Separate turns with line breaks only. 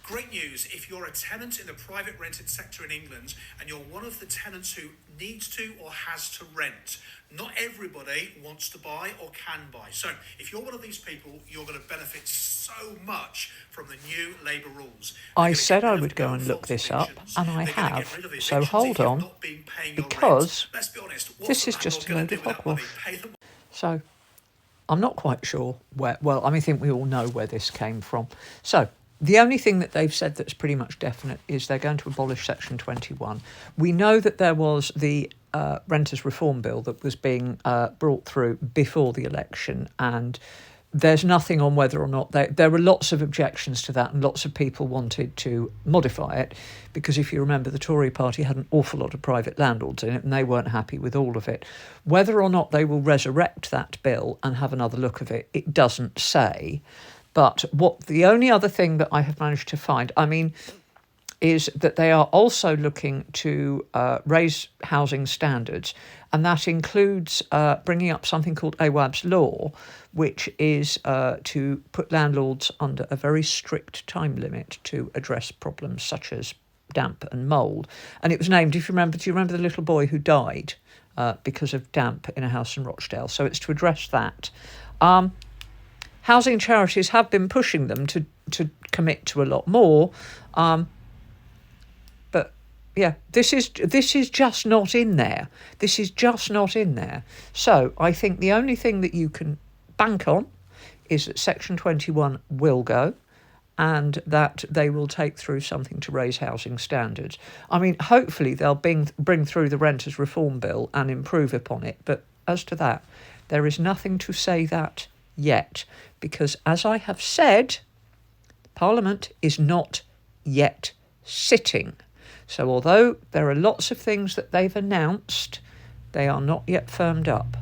Great news if you're a tenant in the private rented sector in England and you're one of the tenants who needs to or has to rent. Not everybody wants to buy or can buy. So if you're one of these people, you're going to benefit so much from the new Labour rules.
I said I would go and look this up, and I have, so hold on, because this is just a load of hogwash. So I'm not quite sure where, well, I think we all know where this came from. So the only thing that they've said that's pretty much definite is they're going to abolish Section 21. We know that there was the Renters Reform Bill that was being brought through before the election, and there's nothing on whether or not there were lots of objections to that, and lots of people wanted to modify it, because if you remember, the Tory party had an awful lot of private landlords in it and they weren't happy with all of it. Whether or not they will resurrect that bill and have another look at it, it doesn't say. But the only other thing that I have managed to find, is that they are also looking to raise housing standards, and that includes bringing up something called Awaab's Law, which is to put landlords under a very strict time limit to address problems such as damp and mould. And it was named, if you remember, do you remember the little boy who died because of damp in a house in Rochdale? So it's to address that. Housing charities have been pushing them to commit to a lot more. But yeah, this is just not in there. This is just not in there. So I think the only thing that you can bank on is that Section 21 will go, and that they will take through something to raise housing standards. Hopefully they'll bring through the Renters Reform Bill and improve upon it. But as to that, there is nothing to say that yet, because as I have said, Parliament is not yet sitting. So although there are lots of things that they've announced, they are not yet firmed up.